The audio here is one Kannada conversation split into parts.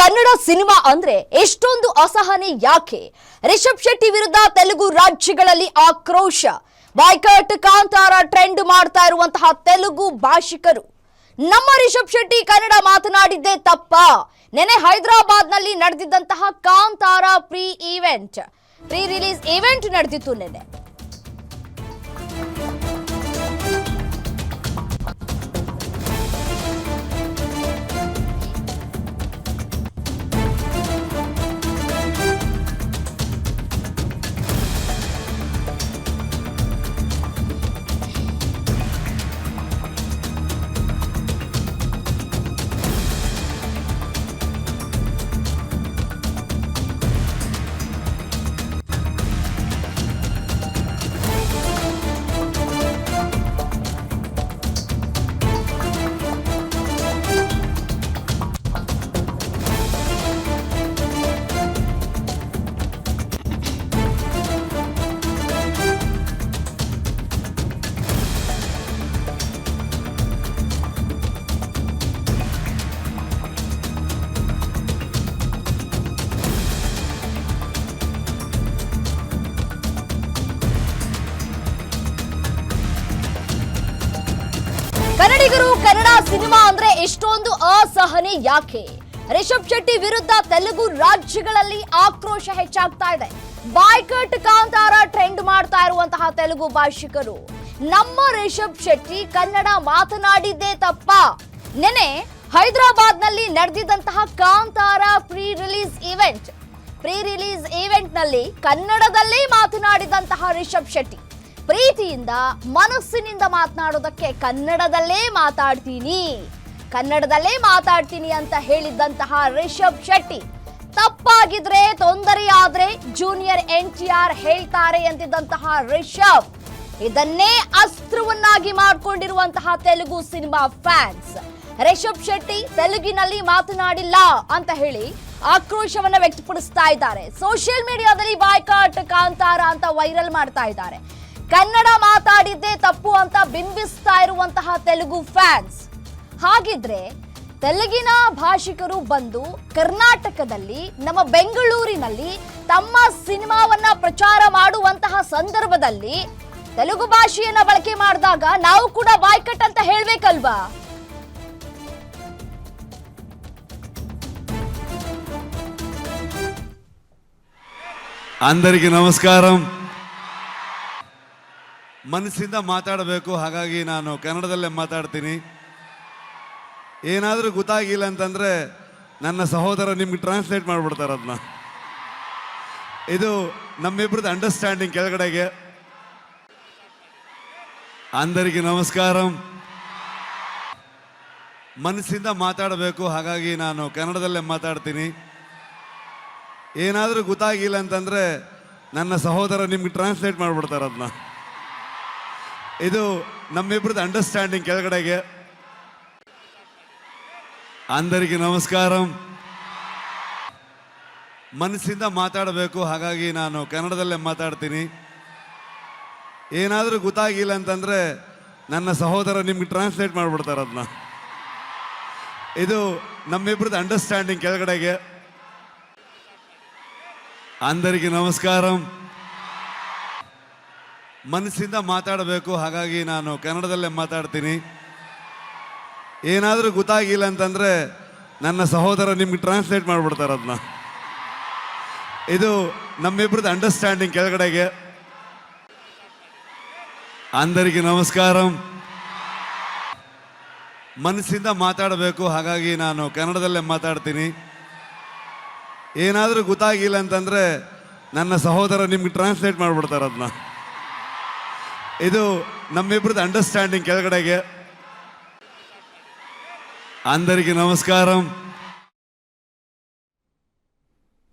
ಕನ್ನಡ ಸಿನಿಮಾ ಅಂದ್ರೆ ಎಷ್ಟೊಂದು ಅಸಹನೆ ಯಾಕೆ? ರಿಷಬ್ ಶೆಟ್ಟಿ ವಿರುದ್ಧ ತೆಲುಗು ರಾಜ್ಯಗಳಲ್ಲಿ ಆಕ್ರೋಶ. ಬಾಯ್ಕಾಟ್ ಕಾಂತಾರ ಟ್ರೆಂಡ್ ಮಾಡ್ತಾ ಇರುವಂತಹ ತೆಲುಗು ಭಾಷಿಕರು ನಮ್ಮ ರಿಷಬ್ ಶೆಟ್ಟಿ ಕನ್ನಡ ಮಾತನಾಡಿದ್ದೇ ತಪ್ಪಾ? ನೆನೆ ಹೈದರಾಬಾದ್ ನಲ್ಲಿ ನಡೆದಿದ್ದಂತಹ ಕಾಂತಾರ ಪ್ರೀ ರಿಲೀಸ್ ಈವೆಂಟ್ ನಡೆದಿತ್ತು ನೆನೆ. ಕನ್ನಡಿಗರು ಕನ್ನಡ ಸಿನಿಮಾ ಅಂದ್ರೆ ಎಷ್ಟೊಂದು ಅಸಹನೆ ಯಾಕೆ? ರಿಷಬ್ ಶೆಟ್ಟಿ ವಿರುದ್ಧ ತೆಲುಗು ರಾಜ್ಯಗಳಲ್ಲಿ ಆಕ್ರೋಶ ಹೆಚ್ಚಾಗ್ತಾ ಇದೆ. ಬಾಯ್ಕಾಟ್ ಕಾಂತಾರ ಟ್ರೆಂಡ್ ಮಾಡ್ತಾ ಇರುವಂತಹ ತೆಲುಗು ಭಾಷಿಕರು ನಮ್ಮ ರಿಷಬ್ ಶೆಟ್ಟಿ ಕನ್ನಡ ಮಾತನಾಡಿದ್ದೇ ತಪ್ಪಾ? ನೆನೆ ಹೈದರಾಬಾದ್ ನಲ್ಲಿ ನಡೆದಿದ್ದಂತಹ ಕಾಂತಾರ ಪ್ರೀ ರಿಲೀಸ್ ಈವೆಂಟ್ ನಲ್ಲಿ ಕನ್ನಡದಲ್ಲೇ ಮಾತನಾಡಿದಂತಹ ರಿಷಬ್ ಶೆಟ್ಟಿ ಪ್ರೀತಿಯಿಂದ ಮನಸ್ಸಿನಿಂದ ಮಾತನಾಡೋದಕ್ಕೆ ಕನ್ನಡದಲ್ಲೇ ಮಾತಾಡ್ತೀನಿ ಅಂತ ಹೇಳಿದ್ದಂತಹ ರಿಷಬ್ ಶೆಟ್ಟಿ ತಪ್ಪಾಗಿದ್ರೆ ತೊಂದರೆಯಾದ್ರೆ ಜೂನಿಯರ್ NTR ಹೇಳ್ತಾರೆ ಅಂತಿದ್ದಂತಹ ರಿಷಬ್ ಇದನ್ನೇ ಅಸ್ತ್ರವನ್ನಾಗಿ ಮಾಡಿಕೊಂಡಿರುವಂತಹ ತೆಲುಗು ಸಿನಿಮಾ ಫ್ಯಾನ್ಸ್ ರಿಷಬ್ ಶೆಟ್ಟಿ ತೆಲುಗಿನಲ್ಲಿ ಮಾತನಾಡಿಲ್ಲ ಅಂತ ಹೇಳಿ ಆಕ್ರೋಶವನ್ನ ವ್ಯಕ್ತಪಡಿಸ್ತಾ ಇದ್ದಾರೆ. ಸೋಷಿಯಲ್ ಮೀಡಿಯಾದಲ್ಲಿ ಬಾಯ್ಕಾಟ್ ಕಾಂತಾರ ಅಂತ ವೈರಲ್ ಮಾಡ್ತಾ ಇದ್ದಾರೆ. ಕನ್ನಡ ಮಾತಾಡಿದ್ದೇ ತಪ್ಪು ಅಂತ ಬಿಂಬಿಸ್ತಾ ಇರುವಂತಹ ತೆಲುಗು ಫ್ಯಾನ್ಸ್. ಹಾಗಿದ್ರೆ ತೆಲುಗಿನ ಭಾಷಿಕರು ಬಂದು ಕರ್ನಾಟಕದಲ್ಲಿ ನಮ್ಮ ಬೆಂಗಳೂರಿನಲ್ಲಿ ತಮ್ಮ ಸಿನಿಮಾವನ್ನ ಪ್ರಚಾರ ಮಾಡುವಂತಹ ಸಂದರ್ಭದಲ್ಲಿ ತೆಲುಗು ಭಾಷೆಯನ್ನ ಬಳಕೆ ಮಾಡಿದಾಗ ನಾವು ಕೂಡ ಬಾಯ್ಕಟ್ ಅಂತ ಹೇಳ್ಬೇಕಲ್ವಾ? అందరికీ నమస్కారం. ಮನಸ್ಸಿಂದ ಮಾತಾಡಬೇಕು, ಹಾಗಾಗಿ ನಾನು ಕನ್ನಡದಲ್ಲೇ ಮಾತಾಡ್ತೀನಿ. ಏನಾದರೂ ಗೊತ್ತಾಗಿಲ್ಲ ಅಂತಂದರೆ ನನ್ನ ಸಹೋದರ ನಿಮ್ಗೆ ಟ್ರಾನ್ಸ್ಲೇಟ್ ಮಾಡಿಬಿಡ್ತಾರೆ ಅದನ್ನ. ಇದು ನಮ್ಮಿಬ್ಬರದ್ದು ಅಂಡರ್ಸ್ಟ್ಯಾಂಡಿಂಗ್ ಕೆಳಗಡೆಗೆ. అందరికీ ನಮಸ್ಕಾರಂ. ಮನಸ್ಸಿಂದ ಮಾತಾಡಬೇಕು, ಹಾಗಾಗಿ ನಾನು ಕನ್ನಡದಲ್ಲೇ ಮಾತಾಡ್ತೀನಿ. ಏನಾದರೂ ಗೊತ್ತಾಗಿಲ್ಲ ಅಂತಂದರೆ ನನ್ನ ಸಹೋದರ ನಿಮ್ಗೆ ಟ್ರಾನ್ಸ್ಲೇಟ್ ಮಾಡಿಬಿಡ್ತಾರೆ ಅದನ್ನ. ಇದು ನಮ್ಮಿಬ್ಬರದ್ದು ಅಂಡರ್ಸ್ಟ್ಯಾಂಡಿಂಗ್ ಕೆಳಗಡೆಗೆ. అందరికీ ನಮಸ್ಕಾರಂ. ಮನಸ್ಸಿಂದ ಮಾತಾಡಬೇಕು, ಹಾಗಾಗಿ ನಾನು ಕನ್ನಡದಲ್ಲೇ ಮಾತಾಡ್ತೀನಿ. ಏನಾದರೂ ಗೊತ್ತಾಗಿಲ್ಲ ಅಂತಂದರೆ ನನ್ನ ಸಹೋದರ ನಿಮ್ಗೆ ಟ್ರಾನ್ಸ್ಲೇಟ್ ಮಾಡಿಬಿಡ್ತಾರೆ ಅದನ್ನ. ಇದು ನಮ್ಮಿಬ್ಬರದ್ದು ಅಂಡರ್ಸ್ಟ್ಯಾಂಡಿಂಗ್ ಕೆಳಗಡೆಗೆ. అందరికీ ನಮಸ್ಕಾರಂ. ಮನಸ್ಸಿಂದ ಮಾತಾಡಬೇಕು, ಹಾಗಾಗಿ ನಾನು ಕನ್ನಡದಲ್ಲೇ ಮಾತಾಡ್ತೀನಿ. ಏನಾದರೂ ಗೊತ್ತಾಗಿಲ್ಲ ಅಂತಂದರೆ ನನ್ನ ಸಹೋದರ ನಿಮ್ಗೆ ಟ್ರಾನ್ಸ್ಲೇಟ್ ಮಾಡಿಬಿಡ್ತಾರೆ ಅದನ್ನ. ಇದು ನಮ್ಮಿಬ್ಬರದ್ದು ಅಂಡರ್ಸ್ಟ್ಯಾಂಡಿಂಗ್ ಕೆಳಗಡೆಗೆ. అందరికీ ನಮಸ್ಕಾರಂ. ಮನಸ್ಸಿಂದ ಮಾತಾಡಬೇಕು, ಹಾಗಾಗಿ ನಾನು ಕನ್ನಡದಲ್ಲೇ ಮಾತಾಡ್ತೀನಿ. ಏನಾದರೂ ಗೊತ್ತಾಗಿಲ್ಲ ಅಂತಂದರೆ ನನ್ನ ಸಹೋದರ ನಿಮ್ಗೆ ಟ್ರಾನ್ಸ್ಲೇಟ್ ಮಾಡಿಬಿಡ್ತಾರೆ ಅದನ್ನ. ಇದು ನಮ್ಮಿಬ್ಬರದ್ದು ಅಂಡರ್ಸ್ಟ್ಯಾಂಡಿಂಗ್ ಕೆಳಗಡೆಗೆ. అందరికీ ನಮಸ್ಕಾರಂ.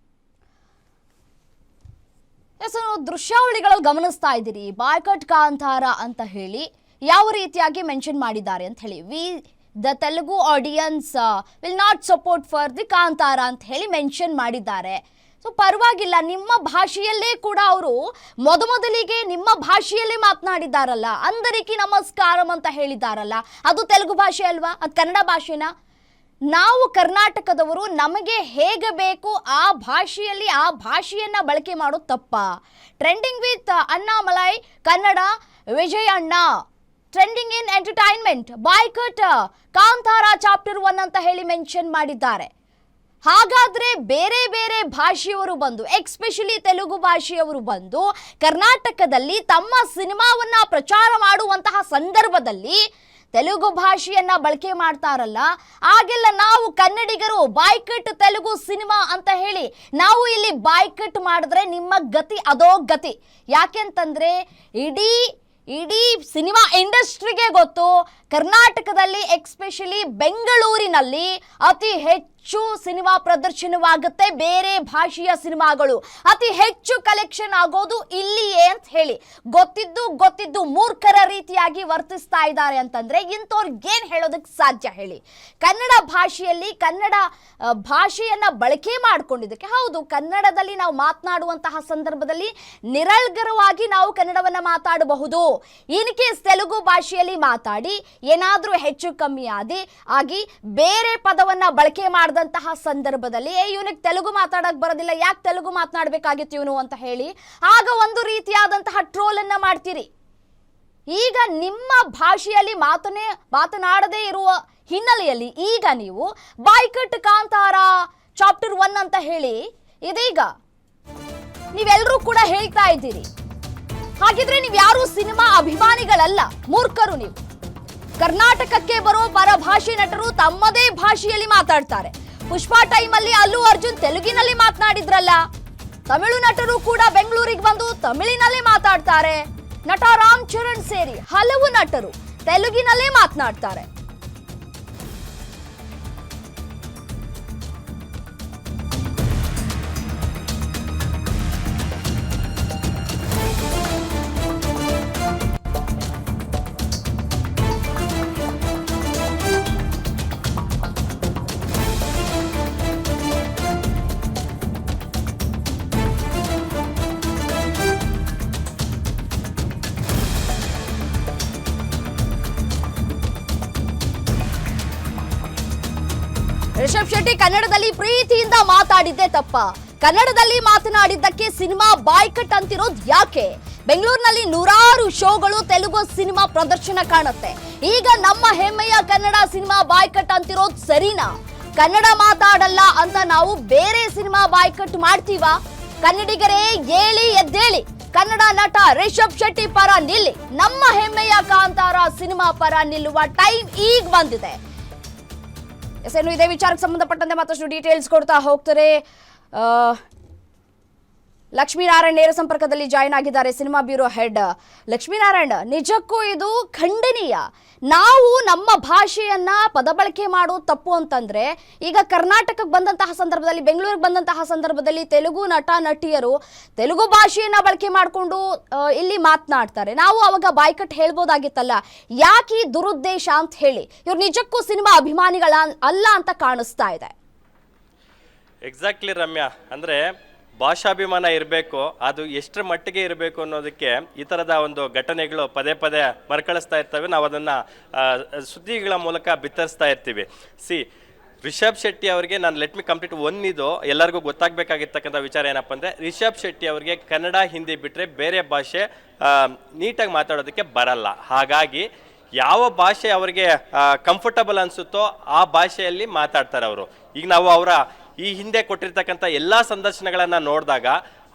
ದೃಶ್ಯಾವಳಿಗಳಲ್ಲಿ ಗಮನಿಸ್ತಾ ಇದ್ದೀರಿ ಬಾಯ್ಕಾಟ್ ಕಾಂತಾರ ಅಂತ ಹೇಳಿ ಯಾವ ರೀತಿಯಾಗಿ ಮೆನ್ಷನ್ ಮಾಡಿದ್ದಾರೆ ಅಂತ ಹೇಳಿ. The Telugu audience will not support for the Kantara ಅಂತ ಹೇಳಿ ಮೆನ್ಷನ್ ಮಾಡಿದ್ದಾರೆ. ಸೊ ಪರವಾಗಿಲ್ಲ, ನಿಮ್ಮ ಭಾಷೆಯಲ್ಲೇ ಕೂಡ ಅವರು ಮೊದಲಿಗೆ ನಿಮ್ಮ ಭಾಷೆಯಲ್ಲೇ ಮಾತನಾಡಿದ್ದಾರಲ್ಲ, ಅಂದರಿಕಿ ನಮಸ್ಕಾರಂ ಅಂತ ಹೇಳಿದ್ದಾರಲ್ಲ, ಅದು ತೆಲುಗು ಭಾಷೆ ಅಲ್ವಾ? ಅದು ಕನ್ನಡ ಭಾಷೆನಾ? ನಾವು ಕರ್ನಾಟಕದವರು ನಮಗೆ ಹೇಗೆ ಬೇಕು ಆ ಭಾಷೆಯಲ್ಲಿ ಆ ಭಾಷೆಯನ್ನ ಬಳಕೆ ಮಾಡೋದು ತಪ್ಪ. ಟ್ರೆಂಡಿಂಗ್ ವಿತ್ ಅಣ್ಣಾಮಲೈ ಕನ್ನಡ ವಿಜಯ್ ಅಣ್ಣ. ಟ್ರೆಂಡಿಂಗ್ ಇನ್ ಎಂಟರ್ಟೈನ್ಮೆಂಟ್ ಬಾಯ್ಕಟ್ ಕಾಂತಾರ ಚಾಪ್ಟರ್ 1 ಅಂತ ಹೇಳಿ ಮೆನ್ಷನ್ ಮಾಡಿದ್ದಾರೆ. ಹಾಗಾದ್ರೆ ಬೇರೆ ಬೇರೆ ಭಾಷೆಯವರು ಬಂದು ಎಕ್ಸ್ಪೆಷಲಿ ತೆಲುಗು ಭಾಷೆಯವರು ಬಂದು ಕರ್ನಾಟಕದಲ್ಲಿ ತಮ್ಮ ಸಿನಿಮಾವನ್ನ ಪ್ರಚಾರ ಮಾಡುವಂತಹ ಸಂದರ್ಭದಲ್ಲಿ ತೆಲುಗು ಭಾಷೆಯನ್ನ ಬಳಕೆ ಮಾಡ್ತಾರಲ್ಲ, ಆಗೆಲ್ಲ ನಾವು ಕನ್ನಡಿಗರು ಬಾಯ್ಕಟ್ ತೆಲುಗು ಸಿನಿಮಾ ಅಂತ ಹೇಳಿ ನಾವು ಇಲ್ಲಿ ಬಾಯ್ಕಟ್ ಮಾಡಿದ್ರೆ ನಿಮ್ಮ ಗತಿ ಅದೋ ಗತಿ. ಯಾಕೆಂತಂದ್ರೆ ಇಡೀ ಸಿನಿಮಾ ಇಂಡಸ್ಟ್ರಿಗೆ ಗೊತ್ತು, ಕರ್ನಾಟಕದಲ್ಲಿ ಎಕ್ಸ್ಪೆಷಲಿ ಬೆಂಗಳೂರಿನಲ್ಲಿ ಅತಿ ಹೆಚ್ಚು ಸಿನಿಮಾ ಪ್ರದರ್ಶನವಾಗುತ್ತೆ. ಬೇರೆ ಭಾಷೆಯ ಸಿನಿಮಾಗಳು ಅತಿ ಹೆಚ್ಚು ಕಲೆಕ್ಷನ್ ಆಗೋದು ಇಲ್ಲಿಯೇ ಅಂತ ಹೇಳಿ ಗೊತ್ತಿದ್ದು ಮೂರ್ಖರ ರೀತಿಯಾಗಿ ವರ್ತಿಸ್ತಾ ಇದ್ದಾರೆ ಅಂತಂದ್ರೆ ಇಂಥವ್ರಿಗೆ ಏನ್ ಹೇಳೋದಕ್ಕೆ ಸಾಧ್ಯ ಹೇಳಿ? ಕನ್ನಡ ಭಾಷೆಯಲ್ಲಿ ಕನ್ನಡ ಭಾಷೆಯನ್ನ ಬಳಕೆ ಮಾಡ್ಕೊಂಡಿದ್ದಕ್ಕೆ ಹೌದು, ಕನ್ನಡದಲ್ಲಿ ನಾವು ಮಾತನಾಡುವಂತಹ ಸಂದರ್ಭದಲ್ಲಿ ನಿರರ್ಗಳವಾಗಿ ನಾವು ಕನ್ನಡವನ್ನ ಮಾತಾಡಬಹುದು. ಇನ್ ಕೇಸ್ ತೆಲುಗು ಭಾಷೆಯಲ್ಲಿ ಮಾತಾಡಿ ಏನಾದ್ರೂ ಹೆಚ್ಚು ಕಮ್ಮಿ ಆಗಿ ಬೇರೆ ಪದವನ್ನ ಬಳಕೆ ಮಾಡಿದಂತಹ ಸಂದರ್ಭದಲ್ಲಿ ಇವನಿಗೆ ತೆಲುಗು ಮಾತಾಡಕ್ ಬರೋದಿಲ್ಲ, ಯಾಕೆ ತೆಲುಗು ಮಾತನಾಡಬೇಕಾಗಿತ್ತು ಇವನು ಅಂತ ಹೇಳಿ ಆಗ ಒಂದು ರೀತಿಯಾದಂತಹ ಟ್ರೋಲ್ ಅನ್ನ ಮಾಡ್ತೀರಿ. ಈಗ ನಿಮ್ಮ ಭಾಷೆಯಲ್ಲಿ ಮಾತನಾಡದೇ ಇರುವ ಹಿನ್ನೆಲೆಯಲ್ಲಿ ಈಗ ನೀವು ಬಾಯ್ಕಟ್ ಕಾಂತಾರ ಚಾಪ್ಟರ್ 1 ಅಂತ ಹೇಳಿ ಇದೀಗ ನೀವೆಲ್ಲರೂ ಕೂಡ ಹೇಳ್ತಾ ಇದ್ದೀರಿ. ಹಾಗಿದ್ರೆ ನೀವು ಯಾರು ಸಿನಿಮಾ ಅಭಿಮಾನಿಗಳಲ್ಲ, ಮೂರ್ಖರು ನೀವು. ಕರ್ನಾಟಕಕ್ಕೆ ಬರೋ ಪರಭಾಷೆ ನಟರು ತಮ್ಮದೇ ಭಾಷೆಯಲ್ಲಿ ಮಾತಾಡ್ತಾರೆ. ಪುಷ್ಪಾ ಟೈಮಲ್ಲಿ ಅಲ್ಲು ಅರ್ಜುನ್ ತೆಲುಗಿನಲ್ಲಿ ಮಾತನಾಡಿದ್ರಲ್ಲ, ತಮಿಳು ನಟರು ಕೂಡ ಬೆಂಗಳೂರಿಗೆ ಬಂದು ತಮಿಳಿನಲ್ಲೇ ಮಾತಾಡ್ತಾರೆ. ನಟ ರಾಮ್ ಚರಣ್ ಸೇರಿ ಹಲವು ನಟರು ತೆಲುಗಿನಲ್ಲೇ ಮಾತನಾಡ್ತಾರೆ. ರಿಷಬ್ ಶೆಟ್ಟಿ ಕನ್ನಡದಲ್ಲಿ ಪ್ರೀತಿಯಿಂದ ಮಾತಾಡಿದ್ದೆ ತಪ್ಪ? ಕನ್ನಡದಲ್ಲಿ ಮಾತನಾಡಿದ್ದಕ್ಕೆ ಸಿನಿಮಾ ಬಾಯ್ಕಟ್ ಅಂತಿರೋದು ಯಾಕೆ? ಬೆಂಗಳೂರಿನಲ್ಲಿ ನೂರಾರು ಶೋಗಳು ತೆಲುಗು ಸಿನಿಮಾ ಪ್ರದರ್ಶನ ಕಾಣುತ್ತೆ. ಈಗ ನಮ್ಮ ಹೆಮ್ಮೆಯ ಕನ್ನಡ ಸಿನಿಮಾ ಬಾಯ್ಕಟ್ ಅಂತಿರೋದು ಸರಿನಾ? ಕನ್ನಡ ಮಾತಾಡಲ್ಲ ಅಂತ ನಾವು ಬೇರೆ ಸಿನಿಮಾ ಬಾಯ್ಕಟ್ ಮಾಡ್ತೀವಾ? ಕನ್ನಡಿಗರೇ ಏಳಿ ಎದ್ದೇಳಿ, ಕನ್ನಡ ನಟ ರಿಷಬ್ ಶೆಟ್ಟಿ ಪರ ನಿಲ್ಲಿ. ನಮ್ಮ ಹೆಮ್ಮೆಯ ಕಾಂತಾರ ಸಿನಿಮಾ ಪರ ನಿಲ್ಲುವ ಟೈಮ್ ಈಗ ಬಂದಿದೆ. ಏನು ಇದೇ ವಿಚಾರಕ್ಕೆ ಸಂಬಂಧಪಟ್ಟಂತೆ ಮತ್ತಷ್ಟು ಡೀಟೇಲ್ಸ್ ಕೊಡ್ತಾ ಹೋಗ್ತಾರೆ. ಲಕ್ಷ್ಮೀನಾರಾಯಣ್ ನೇರ ಸಂಪರ್ಕದಲ್ಲಿ ಜಾಯಿನ್ ಆಗಿದ್ದಾರೆ, ಸಿನಿಮಾ ಬ್ಯೂರೋ ಹೆಡ್. ಲಕ್ಷ್ಮೀನಾರಾಯಣ್, ನಿಜಕ್ಕೂ ಇದು ಖಂಡನೀಯ. ನಾವು ನಮ್ಮ ಭಾಷೆಯನ್ನ ಪದ ಬಳಕೆ ಮಾಡೋದು ತಪ್ಪು ಅಂತಂದ್ರೆ ಈಗ ಕರ್ನಾಟಕಕ್ಕೆ ಬಂದಂತಹ ಸಂದರ್ಭದಲ್ಲಿ, ಬೆಂಗಳೂರಿಗೆ ಬಂದಂತಹ ಸಂದರ್ಭದಲ್ಲಿ ತೆಲುಗು ನಟ ನಟಿಯರು ತೆಲುಗು ಭಾಷೆಯನ್ನ ಬಳಕೆ ಮಾಡಿಕೊಂಡು ಇಲ್ಲಿ ಮಾತನಾಡ್ತಾರೆ. ನಾವು ಅವಾಗ ಬಾಯ್ಕಟ್ ಹೇಳ್ಬೋದಾಗಿತ್ತಲ್ಲ, ಯಾಕೆ ಈ ದುರುದ್ದೇಶ ಅಂತ ಹೇಳಿ? ಇವ್ರು ನಿಜಕ್ಕೂ ಸಿನಿಮಾ ಅಭಿಮಾನಿಗಳ ಅಲ್ಲ ಅಂತ ಕಾಣಿಸ್ತಾ ಇದೆ. ಎಕ್ಸಾಕ್ಟ್ಲಿ ರಮ್ಯಾ, ಅಂದ್ರೆ ಭಾಷಾಭಿಮಾನ ಇರಬೇಕು, ಅದು ಎಷ್ಟರ ಮಟ್ಟಿಗೆ ಇರಬೇಕು ಅನ್ನೋದಕ್ಕೆ ಈ ಥರದ ಒಂದು ಘಟನೆಗಳು ಪದೇ ಪದೇ ಮರುಕಳಿಸ್ತಾ ಇರ್ತವೆ. ನಾವು ಅದನ್ನು ಸುದ್ದಿಗಳ ಮೂಲಕ ಬಿತ್ತರಿಸ್ತಾ ಇರ್ತೀವಿ. ರಿಷಬ್ ಶೆಟ್ಟಿ ಅವರಿಗೆ ನಾನು ಲೆಟ್ ಮಿ ಕಂಪ್ಲೀಟ್ ಇದು ಎಲ್ಲರಿಗೂ ಗೊತ್ತಾಗಬೇಕಾಗಿರ್ತಕ್ಕಂಥ ವಿಚಾರ ಏನಪ್ಪ ಅಂದರೆ, ರಿಷಬ್ ಶೆಟ್ಟಿ ಅವರಿಗೆ ಕನ್ನಡ ಹಿಂದಿ ಬಿಟ್ಟರೆ ಬೇರೆ ಭಾಷೆ ನೀಟಾಗಿ ಮಾತಾಡೋದಕ್ಕೆ ಬರಲ್ಲ. ಹಾಗಾಗಿ ಯಾವ ಭಾಷೆ ಅವರಿಗೆ ಕಂಫರ್ಟಬಲ್ ಅನಿಸುತ್ತೋ ಆ ಭಾಷೆಯಲ್ಲಿ ಮಾತಾಡ್ತಾರೆ ಅವರು. ಈಗ ನಾವು ಅವರ ಈ ಹಿಂದೆ ಕೊಟ್ಟಿರ್ತಕ್ಕಂಥ ಎಲ್ಲ ಸಂದರ್ಶನಗಳನ್ನು ನೋಡಿದಾಗ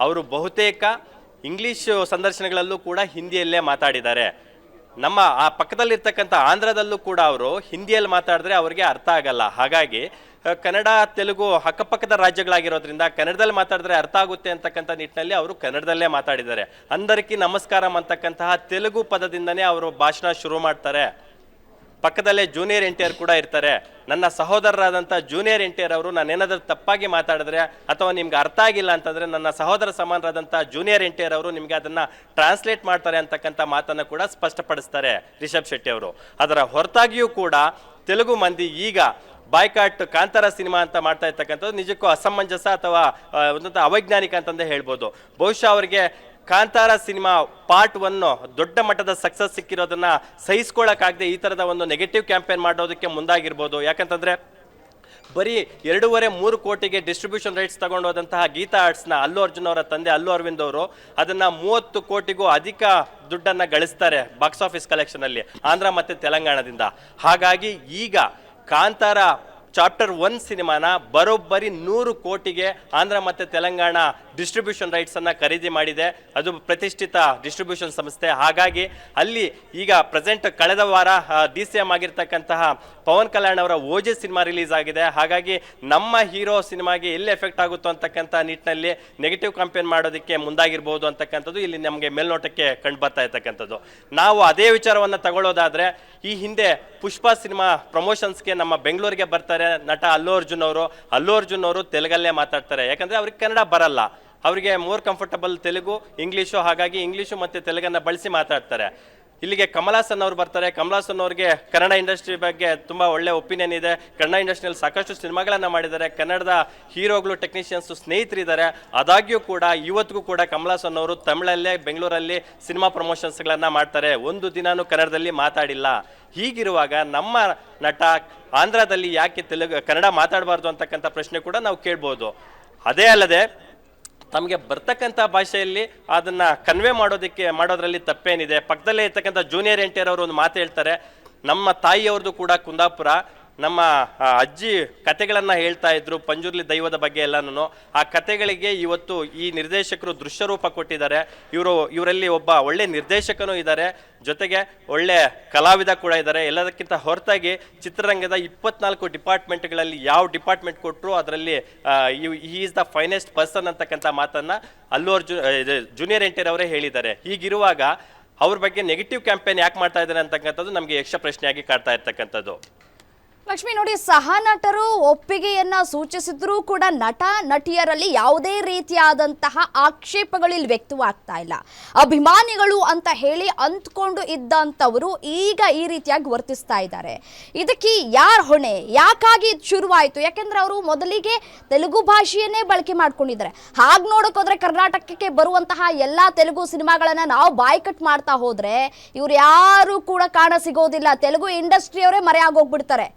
ಅವರು ಬಹುತೇಕ ಇಂಗ್ಲೀಷ್ ಸಂದರ್ಶನಗಳಲ್ಲೂ ಕೂಡ ಹಿಂದಿಯಲ್ಲೇ ಮಾತಾಡಿದ್ದಾರೆ. ನಮ್ಮ ಆ ಪಕ್ಕದಲ್ಲಿರ್ತಕ್ಕಂಥ ಆಂಧ್ರದಲ್ಲೂ ಕೂಡ ಅವರು ಹಿಂದಿಯಲ್ಲಿ ಮಾತಾಡಿದ್ರೆ ಅವರಿಗೆ ಅರ್ಥ ಆಗಲ್ಲ. ಹಾಗಾಗಿ ಕನ್ನಡ ತೆಲುಗು ಅಕ್ಕಪಕ್ಕದ ರಾಜ್ಯಗಳಾಗಿರೋದ್ರಿಂದ ಕನ್ನಡದಲ್ಲಿ ಮಾತಾಡಿದ್ರೆ ಅರ್ಥ ಆಗುತ್ತೆ ಅಂತಕ್ಕಂಥ ನಿಟ್ಟಿನಲ್ಲಿ ಅವರು ಕನ್ನಡದಲ್ಲೇ ಮಾತಾಡಿದ್ದಾರೆ. ಅಂದರಿಕಿ ನಮಸ್ಕಾರಂ ಅಂತಕ್ಕಂತಹ ತೆಲುಗು ಪದದಿಂದನೇ ಅವರು ಭಾಷಣ ಶುರು ಮಾಡ್ತಾರೆ. ಪಕ್ಕದಲ್ಲೇ ಜೂನಿಯರ್ NTR ಕೂಡ ಇರ್ತಾರೆ. ನನ್ನ ಸಹೋದರರಾದಂಥ ಜೂನಿಯರ್ NTR ಅವರು ನಾನೇನಾದರೂ ತಪ್ಪಾಗಿ ಮಾತಾಡಿದ್ರೆ ಅಥವಾ ನಿಮ್ಗೆ ಅರ್ಥ ಆಗಿಲ್ಲ ಅಂತಂದರೆ ನನ್ನ ಸಹೋದರ ಸಮಾನರಾದಂಥ ಜೂನಿಯರ್ NTR ಅವರು ನಿಮಗೆ ಅದನ್ನು ಟ್ರಾನ್ಸ್ಲೇಟ್ ಮಾಡ್ತಾರೆ ಅಂತಕ್ಕಂಥ ಮಾತನ್ನು ಕೂಡ ಸ್ಪಷ್ಟಪಡಿಸ್ತಾರೆ ರಿಷಬ್ ಶೆಟ್ಟಿ ಅವರು. ಅದರ ಹೊರತಾಗಿಯೂ ಕೂಡ ತೆಲುಗು ಮಂದಿ ಈಗ ಬಾಯ್ಕಾಟ್ ಕಾಂತಾರ ಸಿನಿಮಾ ಅಂತ ಮಾಡ್ತಾ ಇರ್ತಕ್ಕಂಥದ್ದು ನಿಜಕ್ಕೂ ಅಸಮಂಜಸ ಅಥವಾ ಒಂದಂಥ ಅವೈಜ್ಞಾನಿಕ ಅಂತಂದೇ ಹೇಳ್ಬೋದು. ಬಹುಶಃ ಅವರಿಗೆ ಕಾಂತಾರ ಸಿನಿಮಾ ಪಾರ್ಟ್ 1 ದೊಡ್ಡ ಮಟ್ಟದ ಸಕ್ಸಸ್ ಸಿಕ್ಕಿರೋದನ್ನ ಸಹಿಸ್ಕೊಳ್ಳೋಕ್ಕಾಗದೆ ಈ ಥರದ ಒಂದು ನೆಗೆಟಿವ್ ಕ್ಯಾಂಪೇನ್ ಮಾಡೋದಕ್ಕೆ ಮುಂದಾಗಿರ್ಬೋದು. ಯಾಕಂತಂದರೆ ಬರೀ 2.5-3 ಕೋಟಿಗೆ ಡಿಸ್ಟ್ರಿಬ್ಯೂಷನ್ ರೈಟ್ಸ್ ತಗೊಂಡೋದಂತಹ ಗೀತಾ ಆರ್ಟ್ಸ್ನ ಅಲ್ಲು ಅರ್ಜುನ್ ಅವರ ತಂದೆ ಅಲ್ಲು ಅರವಿಂದ್ ಅವರು ಅದನ್ನ 30 ಕೋಟಿಗೂ ಅಧಿಕ ದುಡ್ಡನ್ನ ಗಳಿಸ್ತಾರೆ ಬಾಕ್ಸ್ ಆಫೀಸ್ ಕಲೆಕ್ಷನ್ ಅಲ್ಲಿ ಆಂಧ್ರ ಮತ್ತೆ ತೆಲಂಗಾಣದಿಂದ. ಹಾಗಾಗಿ ಈಗ ಕಾಂತಾರ ಚಾಪ್ಟರ್ 1 ಸಿನಿಮಾನ ಬರೋಬ್ಬರಿ 100 ಕೋಟಿಗೆ ಆಂಧ್ರ ಮತ್ತು ತೆಲಂಗಾಣ ಡಿಸ್ಟ್ರಿಬ್ಯೂಷನ್ ರೈಟ್ಸ್ ಅನ್ನ ಖರೀದಿ ಮಾಡಿದೆ. ಅದು ಪ್ರತಿಷ್ಠಿತ ಡಿಸ್ಟ್ರಿಬ್ಯೂಷನ್ ಸಂಸ್ಥೆ. ಹಾಗಾಗಿ ಅಲ್ಲಿ ಈಗ ಪ್ರೆಸೆಂಟ್ ಕಳೆದ ವಾರ DCM ಆಗಿರ್ತಕ್ಕಂತಹ ಪವನ್ ಕಲ್ಯಾಣ್ ಅವರ ಓಜೆ ಸಿನಿಮಾ ರಿಲೀಸ್ ಆಗಿದೆ. ಹಾಗಾಗಿ ನಮ್ಮ ಹೀರೋ ಸಿನಿಮಾಗೆ ಎಲ್ಲಿ ಎಫೆಕ್ಟ್ ಆಗುತ್ತೋ ಅಂತಕ್ಕಂಥ ನಿಟ್ಟಿನಲ್ಲಿ ನೆಗೆಟಿವ್ ಕಂಪೇನ್ ಮಾಡೋದಕ್ಕೆ ಮುಂದಾಗಿರ್ಬೋದು ಅಂತಕ್ಕಂಥದ್ದು ಇಲ್ಲಿ ನಮಗೆ ಮೇಲ್ನೋಟಕ್ಕೆ ಕಂಡು ಬರ್ತಾ ಇರ್ತಕ್ಕಂಥದ್ದು. ನಾವು ಅದೇ ವಿಚಾರವನ್ನು ತಗೊಳ್ಳೋದಾದ್ರೆ ಈ ಹಿಂದೆ ಪುಷ್ಪ ಸಿನಿಮಾ ಪ್ರಮೋಷನ್ಸ್ಗೆ ನಮ್ಮ ಬೆಂಗಳೂರಿಗೆ ಬರ್ತಾರೆ ನಟ ಅಲ್ಲು ಅರ್ಜುನ್ ಅವರು ತೆಲುಗಲ್ಲೇ ಮಾತಾಡ್ತಾರೆ. ಯಾಕಂದ್ರೆ ಅವ್ರಿಗೆ ಕನ್ನಡ ಬರಲ್ಲ, ಅವರಿಗೆ ಮೋರ್ ಕಂಫರ್ಟಬಲ್ ತೆಲುಗು ಇಂಗ್ಲೀಷು. ಹಾಗಾಗಿ ಇಂಗ್ಲೀಷು ಮತ್ತು ತೆಲುಗನ್ನ ಬಳಸಿ ಮಾತಾಡ್ತಾರೆ. ಇಲ್ಲಿಗೆ ಕಮಲ್ ಹಾಸನ್ ಅವರು ಬರ್ತಾರೆ. ಕಮಲ್ ಹಾಸನ್ ಅವ್ರಿಗೆ ಕನ್ನಡ ಇಂಡಸ್ಟ್ರಿ ಬಗ್ಗೆ ತುಂಬ ಒಳ್ಳೆ ಒಪಿನಿಯನ್ ಇದೆ. ಕನ್ನಡ ಇಂಡಸ್ಟ್ರಿಯಲ್ಲಿ ಸಾಕಷ್ಟು ಸಿನಿಮಾಗಳನ್ನು ಮಾಡಿದ್ದಾರೆ. ಕನ್ನಡದ ಹೀರೋಗಳು ಟೆಕ್ನಿಷಿಯನ್ಸು ಸ್ನೇಹಿತರಿದ್ದಾರೆ. ಆದಾಗ್ಯೂ ಕೂಡ ಇವತ್ತಿಗೂ ಕೂಡ ಕಮಲ್ ಹಾಸನ್ ಅವರು ತಮಿಳಲ್ಲೇ ಬೆಂಗಳೂರಲ್ಲಿ ಸಿನಿಮಾ ಪ್ರಮೋಷನ್ಸ್ಗಳನ್ನು ಮಾಡ್ತಾರೆ. ಒಂದು ದಿನಾನೂ ಕನ್ನಡದಲ್ಲಿ ಮಾತಾಡಿಲ್ಲ. ಹೀಗಿರುವಾಗ ನಮ್ಮ ನಟ ಆಂಧ್ರದಲ್ಲಿ ಯಾಕೆ ಕನ್ನಡ ಮಾತಾಡಬಾರ್ದು ಅಂತಕ್ಕಂಥ ಪ್ರಶ್ನೆ ಕೂಡ ನಾವು ಕೇಳ್ಬೋದು. ಅದೇ ಅಲ್ಲದೆ ತಮಗೆ ಬರ್ತಕ್ಕಂಥ ಭಾಷೆಯಲ್ಲಿ ಅದನ್ನು ಕನ್ವೆ ಮಾಡೋದ್ರಲ್ಲಿ ತಪ್ಪೇನಿದೆ. ಪಕ್ಕದಲ್ಲೇ ಇರ್ತಕ್ಕಂಥ ಜೂನಿಯರ್ NTR ಅವರು ಒಂದು ಮಾತು ಹೇಳ್ತಾರೆ. ನಮ್ಮ ತಾಯಿಯವ್ರದ್ದು ಕೂಡ ಕುಂದಾಪುರ. ನಮ್ಮ ಅಜ್ಜಿ ಕತೆಗಳನ್ನು ಹೇಳ್ತಾ ಇದ್ರು ಪಂಜುರ್ಲಿ ದೈವದ ಬಗ್ಗೆ ಎಲ್ಲನೂ. ಆ ಕತೆಗಳಿಗೆ ಇವತ್ತು ಈ ನಿರ್ದೇಶಕರು ದೃಶ್ಯ ರೂಪ ಕೊಟ್ಟಿದ್ದಾರೆ. ಇವರಲ್ಲಿ ಒಬ್ಬ ಒಳ್ಳೆ ನಿರ್ದೇಶಕನೂ ಇದ್ದಾರೆ, ಜೊತೆಗೆ ಒಳ್ಳೆ ಕಲಾವಿದ ಕೂಡ ಇದ್ದಾರೆ. ಎಲ್ಲದಕ್ಕಿಂತ ಹೊರತಾಗಿ ಚಿತ್ರರಂಗದ 24 ಡಿಪಾರ್ಟ್ಮೆಂಟ್ಗಳಲ್ಲಿ ಯಾವ ಡಿಪಾರ್ಟ್ಮೆಂಟ್ ಕೊಟ್ಟರು ಅದರಲ್ಲಿ he is the finest person ಅಂತಕ್ಕಂಥ ಮಾತನ್ನ ಅಲ್ಲು ಅರ್ಜುನ್ ಜೂನಿಯರ್ NTR ಅವರೇ ಹೇಳಿದ್ದಾರೆ. ಹೀಗಿರುವಾಗ ಅವ್ರ ಬಗ್ಗೆ ನೆಗೆಟಿವ್ ಕ್ಯಾಂಪೇನ್ ಯಾಕೆ ಮಾಡ್ತಾ ಇದ್ದಾರೆ ಅಂತಕ್ಕಂಥದ್ದು ನಮಗೆ ಯಕ್ಷ ಪ್ರಶ್ನೆಯಾಗಿ ಕಾಡ್ತಾ ಇರ್ತಕ್ಕಂಥದ್ದು. ಲಕ್ಷ್ಮಿ ನೋಡಿ, ಸಹ ನಟರು ಒಪ್ಪಿಗೆಯನ್ನ ಸೂಚಿಸಿದ್ರೂ ಕೂಡ ನಟ ನಟಿಯರಲ್ಲಿ ಯಾವುದೇ ರೀತಿಯಾದಂತಹ ಆಕ್ಷೇಪಗಳು ಇಲ್ಲಿ ವ್ಯಕ್ತವಾಗ್ತಾ ಇಲ್ಲ. ಅಭಿಮಾನಿಗಳು ಅಂತ ಹೇಳಿ ಅಂದ್ಕೊಂಡು ಇದ್ದಂಥವರು ಈಗ ಈ ರೀತಿಯಾಗಿ ವರ್ತಿಸ್ತಾ ಇದ್ದಾರೆ. ಇದಕ್ಕೆ ಯಾರ ಹೊಣೆ? ಯಾಕಾಗಿ ಇದು ಶುರುವಾಯಿತು? ಯಾಕೆಂದ್ರೆ ಅವರು ಮೊದಲಿಗೆ ತೆಲುಗು ಭಾಷೆಯನ್ನೇ ಬಳಕೆ ಮಾಡ್ಕೊಂಡಿದ್ದಾರೆ. ಹಾಗೆ ನೋಡೋಕೋದ್ರೆ ಕರ್ನಾಟಕಕ್ಕೆ ಬರುವಂತಹ ಎಲ್ಲಾ ತೆಲುಗು ಸಿನಿಮಾಗಳನ್ನ ನಾವು ಬಾಯ್ಕಟ್ ಮಾಡ್ತಾ ಹೋದ್ರೆ ಇವ್ರು ಯಾರು ಕೂಡ ಕಾಣ ಸಿಗೋದಿಲ್ಲ. ತೆಲುಗು ಇಂಡಸ್ಟ್ರಿಯವರೇ ಮರೆಯಾಗೋಗ್ಬಿಡ್ತಾರೆ.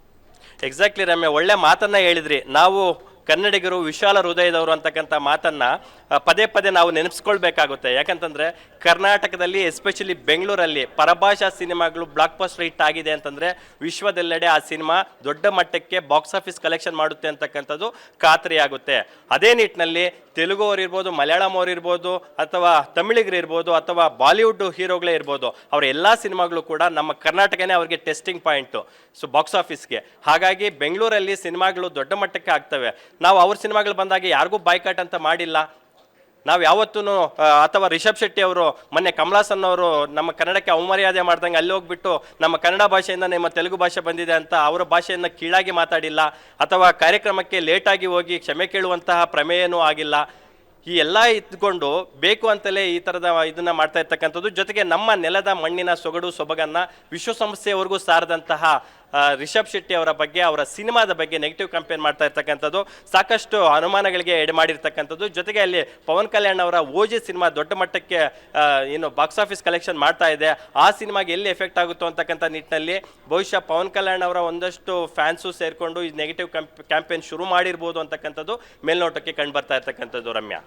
ಎಕ್ಸಾಕ್ಟ್ಲಿ ರಮ್ಯ, ಒಳ್ಳೆ ಮಾತನ್ನ ಹೇಳಿದ್ರಿ. ನಾವು ಕನ್ನಡಿಗರು ವಿಶಾಲ ಹೃದಯದವರು ಅಂತಕ್ಕಂಥ ಮಾತನ್ನ ಪದೇ ಪದೇ ನಾವು ನೆನಪಿಸ್ಕೊಳ್ಬೇಕಾಗುತ್ತೆ. ಯಾಕಂತಂದ್ರೆ ಕರ್ನಾಟಕದಲ್ಲಿ ಎಸ್ಪೆಷಲಿ ಬೆಂಗಳೂರಲ್ಲಿ ಪರಭಾಷಾ ಸಿನಿಮಾಗಳು ಬ್ಲಾಕ್ ಬಸ್ಟರ್ ಹಿಟ್ ಆಗಿದೆ ಅಂತಂದ್ರೆ ವಿಶ್ವದೆಲ್ಲೆಡೆ ಆ ಸಿನಿಮಾ ದೊಡ್ಡ ಮಟ್ಟಕ್ಕೆ ಬಾಕ್ಸ್ ಆಫೀಸ್ ಕಲೆಕ್ಷನ್ ಮಾಡುತ್ತೆ ಅಂತಕ್ಕಂಥದ್ದು ಖಾತ್ರಿಯಾಗುತ್ತೆ. ಅದೇ ನಿಟ್ಟಿನಲ್ಲಿ ತೆಲುಗು ಅವರಿರ್ಬೋದು, ಮಲಯಾಳಂ ಅವರಿರ್ಬೋದು, ಅಥವಾ ತಮಿಳಿಗರಿರ್ಬೋದು, ಅಥವಾ ಬಾಲಿವುಡ್ ಹೀರೋಗಳೇ ಇರ್ಬೋದು, ಅವರ ಎಲ್ಲ ಸಿನಿಮಾಗಳು ಕೂಡ ನಮ್ಮ ಕರ್ನಾಟಕನೇ ಅವ್ರಿಗೆ ಟೆಸ್ಟಿಂಗ್ ಪಾಯಿಂಟು ಬಾಕ್ಸ್ ಆಫೀಸ್ಗೆ. ಹಾಗಾಗಿ ಬೆಂಗಳೂರಲ್ಲಿ ಸಿನಿಮಾಗಳು ದೊಡ್ಡ ಮಟ್ಟಕ್ಕೆ ಆಗ್ತವೆ. ನಾವು ಅವ್ರ ಸಿನಿಮಾಗಳು ಬಂದಾಗ ಯಾರಿಗೂ ಬಾಯ್ಕಾಟ್ ಅಂತ ಮಾಡಿಲ್ಲ. ನಾವು ಯಾವತ್ತೂ ಅಥವಾ ರಿಷಬ್ ಶೆಟ್ಟಿ ಅವರು ಮೊನ್ನೆ ಕಮಲ್ ಹಾಸನ್ ಅವರು ನಮ್ಮ ಕನ್ನಡಕ್ಕೆ ಅವಮರ್ಯಾದೆ ಮಾಡ್ದಂಗೆ ಅಲ್ಲಿ ಹೋಗ್ಬಿಟ್ಟು ನಮ್ಮ ಕನ್ನಡ ಭಾಷೆಯಿಂದ ನಿಮ್ಮ ತೆಲುಗು ಭಾಷೆ ಬಂದಿದೆ ಅಂತ ಅವರ ಭಾಷೆಯನ್ನು ಕೀಳಾಗಿ ಮಾತಾಡಿಲ್ಲ, ಅಥವಾ ಕಾರ್ಯಕ್ರಮಕ್ಕೆ ಲೇಟಾಗಿ ಹೋಗಿ ಕ್ಷಮೆ ಕೇಳುವಂತಹ ಪ್ರಮೇಯನೂ ಆಗಿಲ್ಲ. ಈ ಎಲ್ಲ ಇದ್ಕೊಂಡು ಬೇಕು ಅಂತಲೇ ಈ ಥರದ ಇದನ್ನ ಮಾಡ್ತಾ ಇರ್ತಕ್ಕಂಥದ್ದು. ಜೊತೆಗೆ ನಮ್ಮ ನೆಲದ ಮಣ್ಣಿನ ಸೊಗಡು ಸೊಬಗನ್ನ ವಿಶ್ವಸಂಸ್ಥೆಯವರೆಗೂ ಸಾರದಂತಹ ರಿಷಬ್ ಶೆಟ್ಟಿ ಅವರ ಬಗ್ಗೆ, ಅವರ ಸಿನಿಮಾದ ಬಗ್ಗೆ ನೆಗೆಟಿವ್ ಕಂಪೇನ್ ಮಾಡ್ತಾ ಇರ್ತಕ್ಕಂಥದ್ದು ಸಾಕಷ್ಟು ಅನುಮಾನಗಳಿಗೆ ಎಡೆ ಮಾಡಿರ್ತಕ್ಕಂಥದ್ದು. ಜೊತೆಗೆ ಅಲ್ಲಿ ಪವನ್ ಕಲ್ಯಾಣ್ ಅವರ ಓಜೆ ಸಿನಿಮಾ ದೊಡ್ಡ ಮಟ್ಟಕ್ಕೆ ಏನು ಬಾಕ್ಸ್ ಆಫೀಸ್ ಕಲೆಕ್ಷನ್ ಮಾಡ್ತಾ ಇದೆ. ಆ ಸಿನಿಮಾಗೆ ಎಲ್ಲಿ ಎಫೆಕ್ಟ್ ಆಗುತ್ತೋ ಅಂತಕ್ಕಂಥ ನಿಟ್ಟಿನಲ್ಲಿ ಬಹುಶಃ ಪವನ್ ಕಲ್ಯಾಣ್ ಅವರ ಒಂದಷ್ಟು ಫ್ಯಾನ್ಸು ಸೇರಿಕೊಂಡು ಈ ನೆಗೆಟಿವ್ ಕ್ಯಾಂಪೇನ್ ಶುರು ಮಾಡಿರ್ಬೋದು ಅಂತಕ್ಕಂಥದ್ದು ಮೇಲ್ನೋಟಕ್ಕೆ ಕಂಡು ಬರ್ತಾ ಇರ್ತಕ್ಕಂಥದ್ದು ರಮ್ಯಾ.